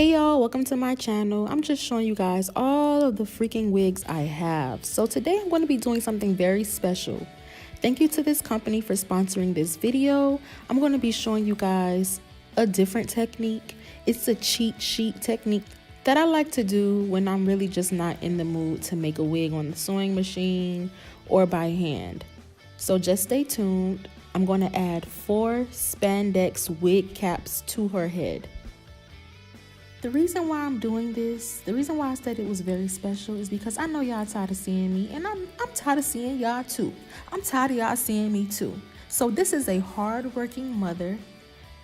Hey y'all, welcome to my channel. I'm just showing you guys all of the freaking wigs I have. So today I'm going to be doing something very special. Thank you to this company for sponsoring this video. I'm going to be showing you guys a different technique. It's a cheat sheet technique that I like to do when I'm really just not in the mood to make a wig on the sewing machine or by hand. So just stay tuned. I'm going to add 4 spandex wig caps to her head. The reason why I'm doing this, the reason why I said it was very special is because I know y'all tired of seeing me, and I'm tired of seeing y'all too. I'm tired of y'all seeing me too. So this is a hard-working mother,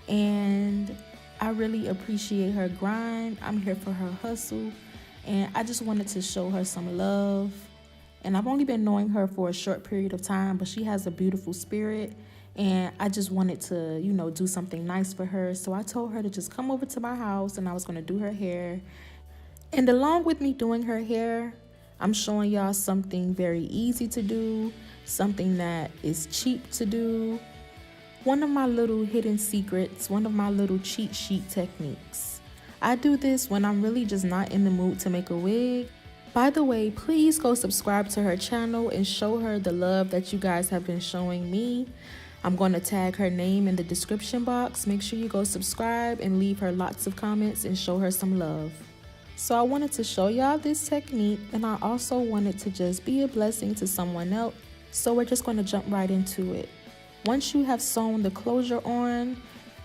and I really appreciate her grind. I'm here for her hustle, and I just wanted to show her some love. And I've only been knowing her for a short period of time, but she has a beautiful spirit. And I just wanted to, do something nice for her. So I told her to just come over to my house and I was going to do her hair. And along with me doing her hair, I'm showing y'all something very easy to do, something that is cheap to do. One of my little hidden secrets, one of my little cheat sheet techniques. I do this when I'm really just not in the mood to make a wig. By the way, please go subscribe to her channel and show her the love that you guys have been showing me. I'm going to tag her name in the description box. Make sure you go subscribe and leave her lots of comments and show her some love. So I wanted to show y'all this technique, and I also wanted to just be a blessing to someone else. So we're just going to jump right into it. Once you have sewn the closure on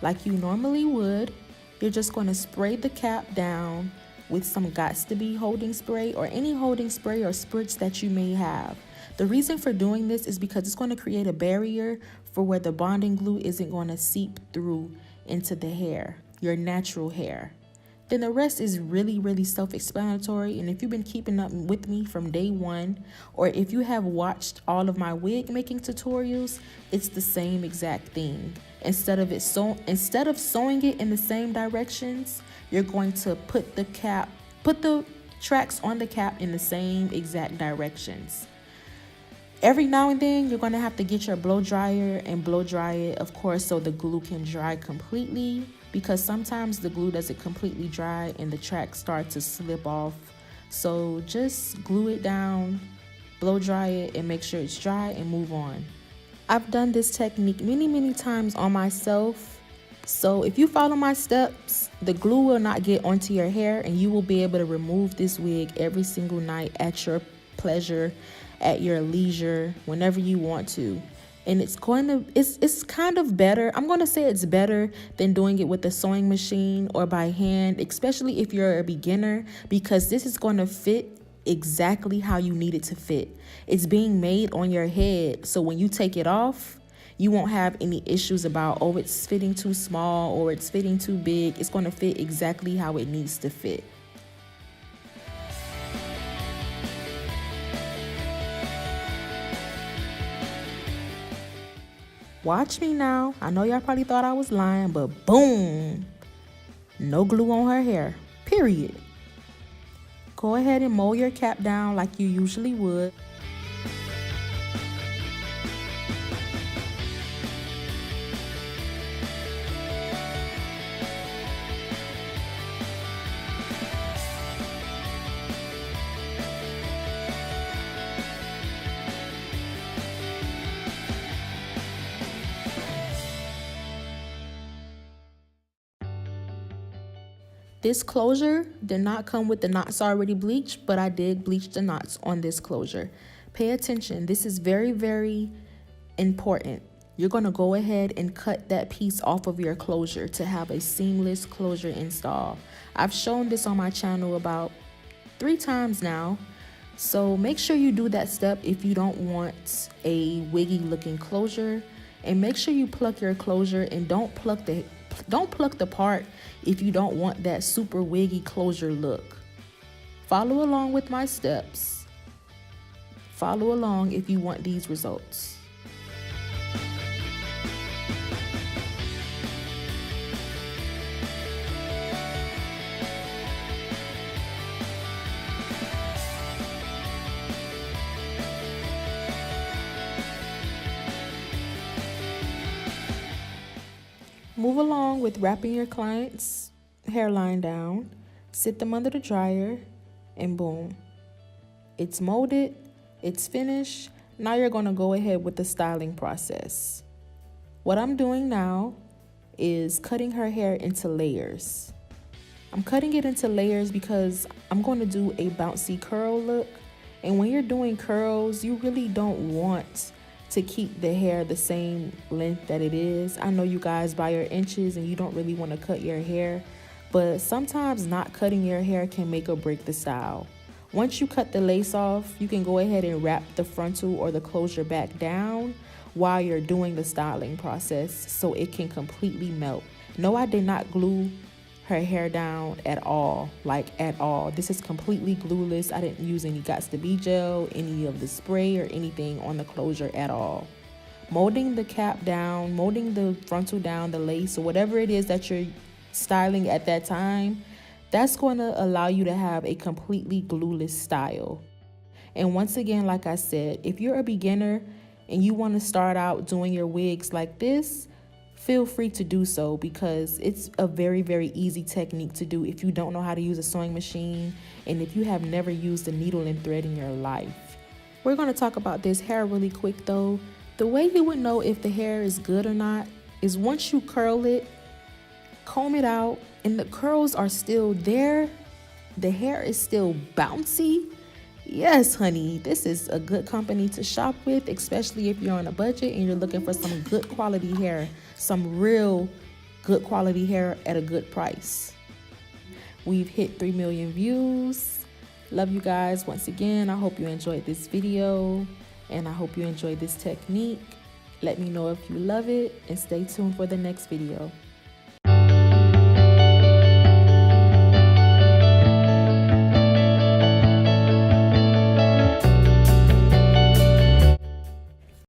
like you normally would, you're just going to spray the cap down with some Gots to Be holding spray or any holding spray or spritz that you may have. The reason for doing this is because it's going to create a barrier for where the bonding glue isn't going to seep through into the hair, your natural hair. Then the rest is really self-explanatory, and if you've been keeping up with me from day one, or if you have watched all of my wig making tutorials, it's the same exact thing. Instead of sewing it in the same directions, you're going to put the tracks on the cap in the same exact directions. Every now and then, you're going to have to get your blow dryer and blow dry it, of course, so the glue can dry completely, because sometimes the glue doesn't completely dry and the tracks start to slip off. So just glue it down, blow dry it, and make sure it's dry and move on. I've done this technique many times on myself. So if you follow my steps, the glue will not get onto your hair, and you will be able to remove this wig every single night at your pleasure, at your leisure, whenever you want to. And it's kind of better. I'm going to say it's better than doing it with a sewing machine or by hand, especially if you're a beginner, because this is going to fit exactly how you need it to fit. It's being made on your head, so when you take it off, you won't have any issues about, oh, it's fitting too small or it's fitting too big. It's going to fit exactly how it needs to fit. Watch me now. I know y'all probably thought I was lying, but boom, no glue on her hair, period. Go ahead and mold your cap down like you usually would. This closure did not come with the knots already bleached, but I did bleach the knots on this closure. Pay attention. This is very important. You're going to go ahead and cut that piece off of your closure to have a seamless closure install. I've shown this on my channel about 3 times now. So make sure you do that step if you don't want a wiggy looking closure. And make sure you pluck your closure, and don't pluck the part if you don't want that super wiggy closure look. Follow along with my steps. Follow along if you want these results. Move along with wrapping your client's hairline down. Sit them under the dryer, and boom. It's molded, it's finished. Now you're gonna go ahead with the styling process. What I'm doing now is cutting her hair into layers. I'm cutting it into layers because I'm going to do a bouncy curl look. And when you're doing curls, you really don't want to keep the hair the same length that it is. I know you guys buy your inches and you don't really want to cut your hair, but sometimes not cutting your hair can make or break the style. Once you cut the lace off, you can go ahead and wrap the frontal or the closure back down while you're doing the styling process so it can completely melt. No, I did not glue her hair down at all, like at all. This is completely glueless. I didn't use any Gots to Be gel, any of the spray or anything on the closure at all. Molding the cap down, molding the frontal down, the lace, or whatever it is that you're styling at that time, that's going to allow you to have a completely glueless style. And once again, like I said, if you're a beginner and you want to start out doing your wigs like this, feel free to do so because it's a very, very easy technique to do if you don't know how to use a sewing machine and if you have never used a needle and thread in your life. We're going to talk about this hair really quick though. The way you would know if the hair is good or not is once you curl it, comb it out, and the curls are still there, the hair is still bouncy. Yes, honey, this is a good company to shop with, especially if you're on a budget and you're looking for some good quality hair, some real good quality hair at a good price. We've hit 3 million views. Love you guys once again. I hope you enjoyed this video and I hope you enjoyed this technique. Let me know if you love it and stay tuned for the next video.